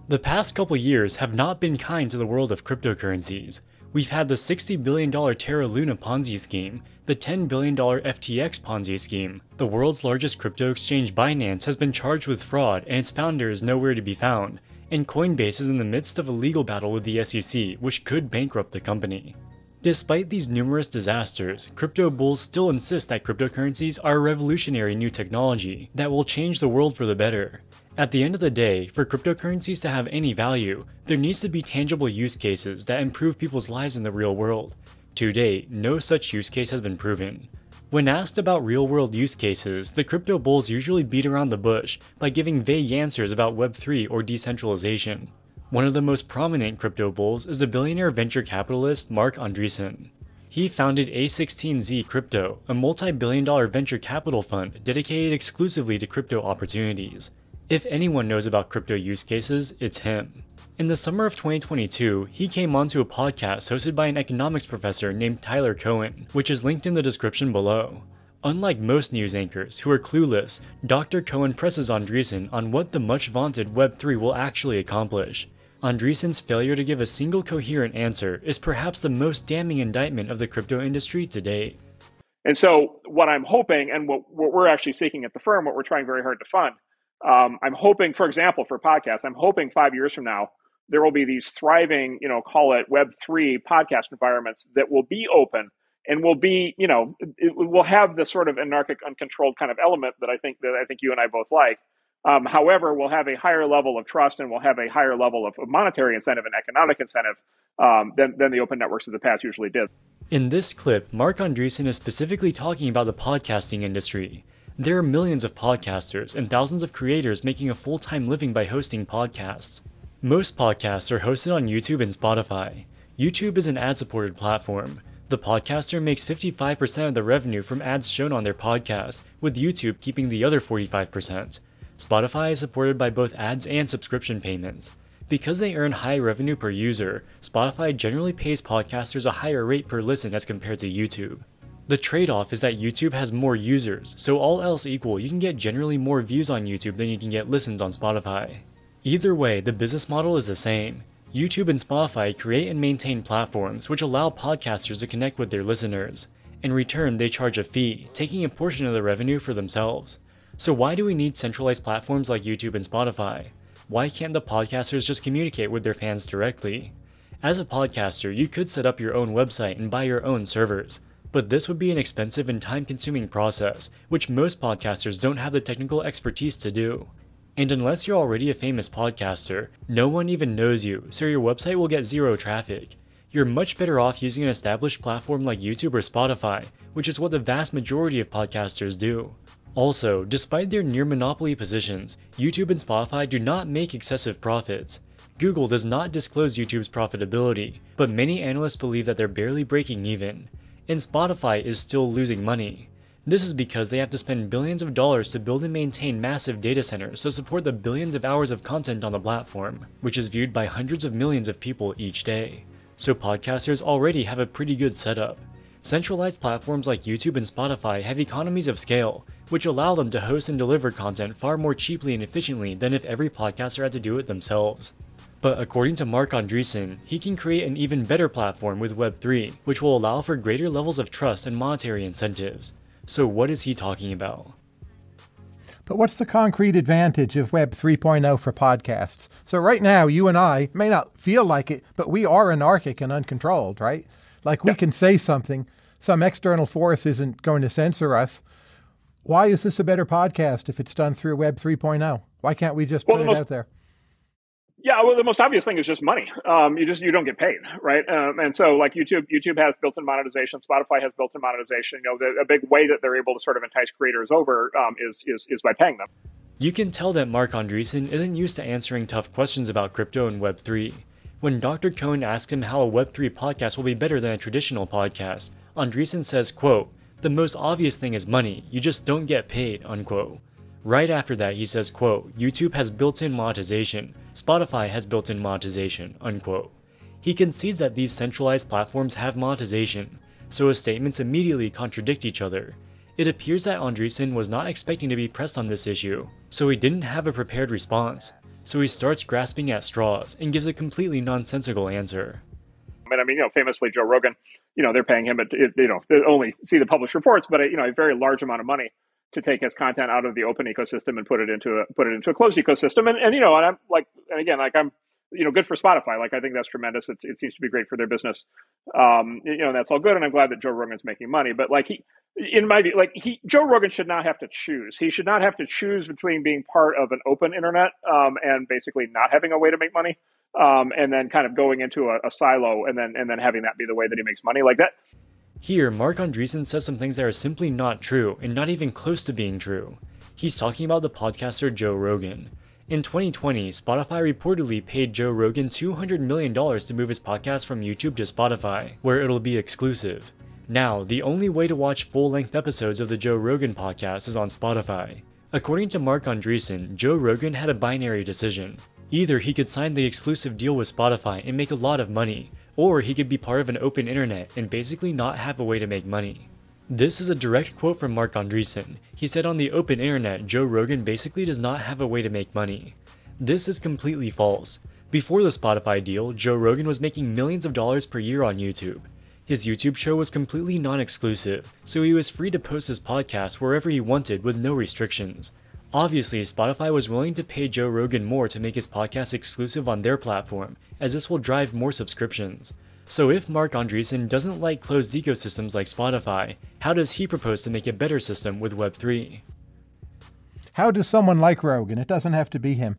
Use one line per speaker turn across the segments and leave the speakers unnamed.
The past couple years have not been kind to the world of cryptocurrencies. We've had the $60 billion Terra Luna Ponzi scheme, the $10 billion FTX Ponzi scheme. The world's largest crypto exchange Binance has been charged with fraud and its founder is nowhere to be found, and Coinbase is in the midst of a legal battle with the SEC, which could bankrupt the company. Despite these numerous disasters, crypto bulls still insist that cryptocurrencies are a revolutionary new technology that will change the world for the better. At the end of the day, for cryptocurrencies to have any value, there needs to be tangible use cases that improve people's lives in the real world. To date, no such use case has been proven. When asked about real-world use cases, the crypto bulls usually beat around the bush by giving vague answers about Web3 or decentralization. One of the most prominent crypto bulls is the billionaire venture capitalist Marc Andreessen. He founded A16Z Crypto, a multi-billion-dollar venture capital fund dedicated exclusively to crypto opportunities. If anyone knows about crypto use cases, it's him. In the summer of 2022, he came onto a podcast hosted by an economics professor named Tyler Cohen, which is linked in the description below. Unlike most news anchors who are clueless, Dr. Cohen presses Andreessen on what the much-vaunted Web3 will actually accomplish. Andreessen's failure to give a single coherent answer is perhaps the most damning indictment of the crypto industry to date.
And so what I'm hoping, and what we're actually seeking at the firm, what we're trying very hard to fund, I'm hoping, for example, for podcasts, I'm hoping 5 years from now, there will be these thriving, call it Web3 podcast environments that will be open and will be, it will have this sort of anarchic, uncontrolled kind of element that I think you and I both like. However, we'll have a higher level of trust and we'll have a higher level of monetary incentive and economic incentive than the open networks of the past usually did.
In this clip, Marc Andreessen is specifically talking about the podcasting industry. There are millions of podcasters and thousands of creators making a full-time living by hosting podcasts. Most podcasts are hosted on YouTube and Spotify. YouTube is an ad-supported platform. The podcaster makes 55% of the revenue from ads shown on their podcast, with YouTube keeping the other 45%. Spotify is supported by both ads and subscription payments. Because they earn high revenue per user, Spotify generally pays podcasters a higher rate per listen as compared to YouTube. The trade-off is that YouTube has more users, so all else equal, you can get generally more views on YouTube than you can get listens on Spotify. Either way, the business model is the same. YouTube and Spotify create and maintain platforms which allow podcasters to connect with their listeners. In return, they charge a fee, taking a portion of the revenue for themselves. So why do we need centralized platforms like YouTube and Spotify? Why can't the podcasters just communicate with their fans directly? As a podcaster, you could set up your own website and buy your own servers. But this would be an expensive and time-consuming process, which most podcasters don't have the technical expertise to do. And unless you're already a famous podcaster, no one even knows you, so your website will get zero traffic. You're much better off using an established platform like YouTube or Spotify, which is what the vast majority of podcasters do. Also, despite their near-monopoly positions, YouTube and Spotify do not make excessive profits. Google does not disclose YouTube's profitability, but many analysts believe that they're barely breaking even. And Spotify is still losing money. This is because they have to spend billions of dollars to build and maintain massive data centers to support the billions of hours of content on the platform, which is viewed by hundreds of millions of people each day. So podcasters already have a pretty good setup. Centralized platforms like YouTube and Spotify have economies of scale, which allow them to host and deliver content far more cheaply and efficiently than if every podcaster had to do it themselves. But according to Marc Andreessen, he can create an even better platform with Web3, which will allow for greater levels of trust and monetary incentives. So what is he talking about?
But what's the concrete advantage of Web 3.0 for podcasts? So right now, you and I may not feel like it, but we are anarchic and uncontrolled, right? Like we can say something, some external force isn't going to censor us. Why is this a better podcast if it's done through Web 3.0? Why can't we just put it out there?
Yeah, well, the most obvious thing is just money. You don't get paid, right? And so, like YouTube has built-in monetization. Spotify has built-in monetization. A big way that they're able to sort of entice creators over is by paying them.
You can tell that Marc Andreessen isn't used to answering tough questions about crypto and Web3. When Dr. Cohen asks him how a Web3 podcast will be better than a traditional podcast, Andreessen says, quote, "The most obvious thing is money. You just don't get paid," unquote. Right after that, he says, quote, "YouTube has built-in monetization. Spotify has built-in monetization," unquote. He concedes that these centralized platforms have monetization, so his statements immediately contradict each other. It appears that Andreessen was not expecting to be pressed on this issue, so he didn't have a prepared response. so he starts grasping at straws and gives a completely nonsensical answer.
I mean, famously Joe Rogan, they're paying him, they only see the published reports, but a very large amount of money to take his content out of the open ecosystem and put it into a closed ecosystem. And I'm like, and again, like I'm, good for Spotify. Like, I think that's tremendous. It seems to be great for their business. That's all good. And I'm glad that Joe Rogan's making money, but like in my view, Joe Rogan should not have to choose. He should not have to choose between being part of an open internet, and basically not having a way to make money, and then kind of going into a silo and then having that be the way that he makes money like that.
Here, Marc Andreessen says some things that are simply not true and not even close to being true. He's talking about the podcaster Joe Rogan. In 2020, Spotify reportedly paid Joe Rogan $200 million to move his podcast from YouTube to Spotify, where it'll be exclusive. Now, the only way to watch full-length episodes of the Joe Rogan podcast is on Spotify. According to Marc Andreessen, Joe Rogan had a binary decision. Either he could sign the exclusive deal with Spotify and make a lot of money, or he could be part of an open internet and basically not have a way to make money. This is a direct quote from Marc Andreessen. He said on the open internet, Joe Rogan basically does not have a way to make money. This is completely false. Before the Spotify deal, Joe Rogan was making millions of dollars per year on YouTube. His YouTube show was completely non-exclusive, so he was free to post his podcast wherever he wanted with no restrictions. Obviously, Spotify was willing to pay Joe Rogan more to make his podcast exclusive on their platform, as this will drive more subscriptions. So if Marc Andreessen doesn't like closed ecosystems like Spotify, how does he propose to make a better system with Web3?
How does someone like Rogan, it doesn't have to be him,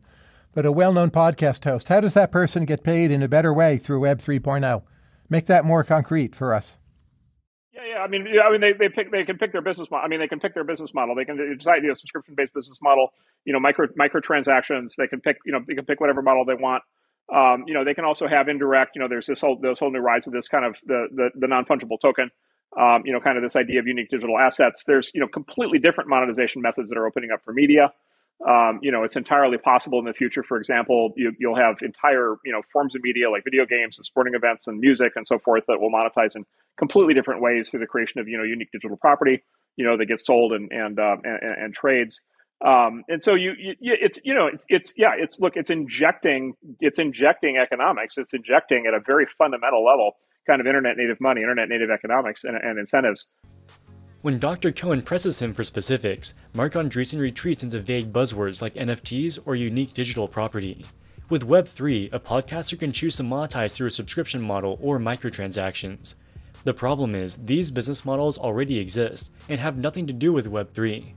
but a well-known podcast host, how does that person get paid in a better way through Web 3.0? Make that more concrete for us.
I mean, they can pick their business model. I mean, they can pick their business model. They can decide, subscription-based business model, microtransactions. They can pick, they can pick whatever model they want. They can also have indirect, there's this whole new rise of this kind of the non-fungible token, kind of this idea of unique digital assets. There's, completely different monetization methods that are opening up for media. It's entirely possible in the future. For example, you'll have entire, forms of media like video games and sporting events and music and so forth that will monetize in completely different ways through the creation of, unique digital property, that gets sold and trades. And so it's injecting economics. It's injecting at a very fundamental level kind of internet native money, internet native economics and incentives.
When Dr. Cohen presses him for specifics, Marc Andreessen retreats into vague buzzwords like NFTs or unique digital property. With Web3, a podcaster can choose to monetize through a subscription model or microtransactions. The problem is, these business models already exist and have nothing to do with Web3.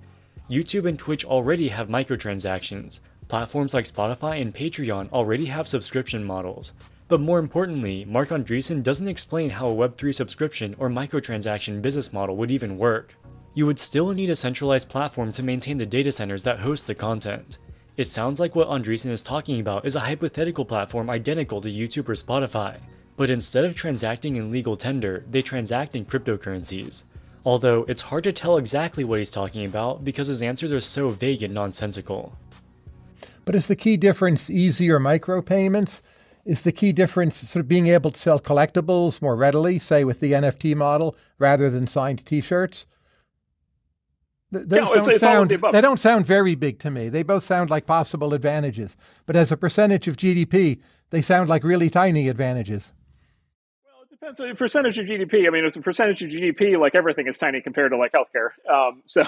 YouTube and Twitch already have microtransactions. Platforms like Spotify and Patreon already have subscription models. But more importantly, Marc Andreessen doesn't explain how a Web3 subscription or microtransaction business model would even work. You would still need a centralized platform to maintain the data centers that host the content. It sounds like what Andreessen is talking about is a hypothetical platform identical to YouTube or Spotify, but instead of transacting in legal tender, they transact in cryptocurrencies. Although it's hard to tell exactly what he's talking about because his answers are so vague and nonsensical.
But is the key difference easier micropayments? Is the key difference sort of being able to sell collectibles more readily, say with the NFT model, rather than signed T-shirts? They don't sound very big to me. They both sound like possible advantages. But as a percentage of GDP, they sound like really tiny advantages.
Well, it depends on the percentage of GDP. I mean, it's a percentage of GDP, like everything is tiny compared to like healthcare. So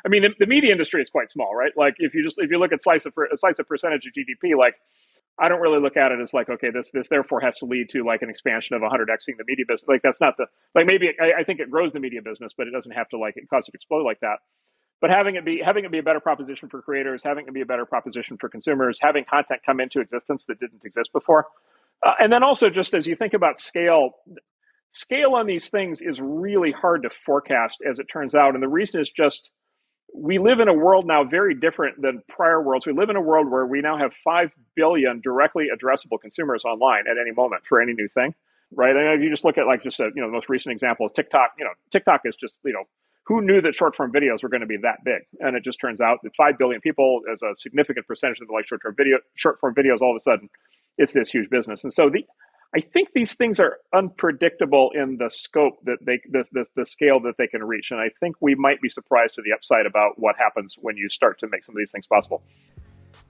I mean, the media industry is quite small, right? Like if you look at a slice of percentage of GDP, like I don't really look at it as like, okay, this therefore has to lead to like an expansion of 100xing the media business. Like that's not maybe I think it grows the media business, but it doesn't have to like it cause it to explode like that. But having it be a better proposition for creators, having it be a better proposition for consumers, having content come into existence that didn't exist before. And then also just as you think about scale on these things is really hard to forecast as it turns out. And the reason is just, we live in a world now very different than prior worlds. We live in a world where we now have 5 billion directly addressable consumers online at any moment for any new thing, right? And if you just look at like the most recent example is TikTok. TikTok is just, who knew that short form videos were going to be that big? And it just turns out that 5 billion people as a significant percentage of the like short form videos, all of a sudden it's this huge business. And so I think these things are unpredictable in the scope that the scale that they can reach. And I think we might be surprised to the upside about what happens when you start to make some of these things possible.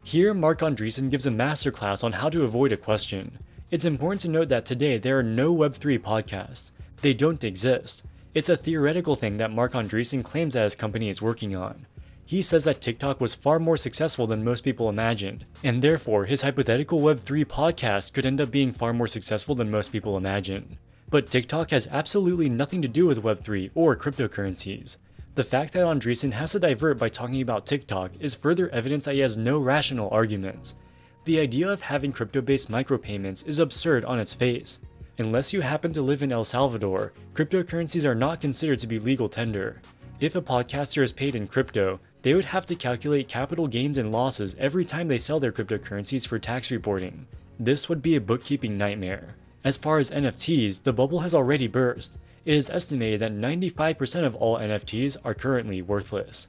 Here, Marc Andreessen gives a masterclass on how to avoid a question. It's important to note that today there are no Web3 podcasts. They don't exist. It's a theoretical thing that Marc Andreessen claims that his company is working on. He says that TikTok was far more successful than most people imagined, and therefore his hypothetical Web3 podcast could end up being far more successful than most people imagine. But TikTok has absolutely nothing to do with Web3 or cryptocurrencies. The fact that Andreessen has to divert by talking about TikTok is further evidence that he has no rational arguments. The idea of having crypto-based micropayments is absurd on its face. Unless you happen to live in El Salvador, cryptocurrencies are not considered to be legal tender. If a podcaster is paid in crypto, they would have to calculate capital gains and losses every time they sell their cryptocurrencies for tax reporting. This would be a bookkeeping nightmare. As far as NFTs, the bubble has already burst. It is estimated that 95% of all NFTs are currently worthless.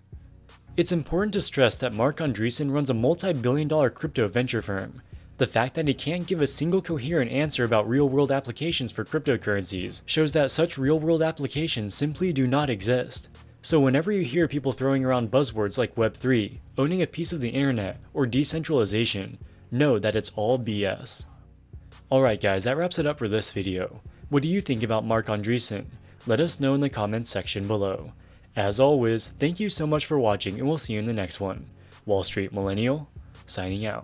It's important to stress that Marc Andreessen runs a multi-billion-dollar crypto venture firm. The fact that he can't give a single coherent answer about real-world applications for cryptocurrencies shows that such real-world applications simply do not exist. So whenever you hear people throwing around buzzwords like Web3, owning a piece of the internet, or decentralization, know that it's all BS. Alright guys, that wraps it up for this video. What do you think about Marc Andreessen? Let us know in the comments section below. As always, thank you so much for watching and we'll see you in the next one. Wall Street Millennial, signing out.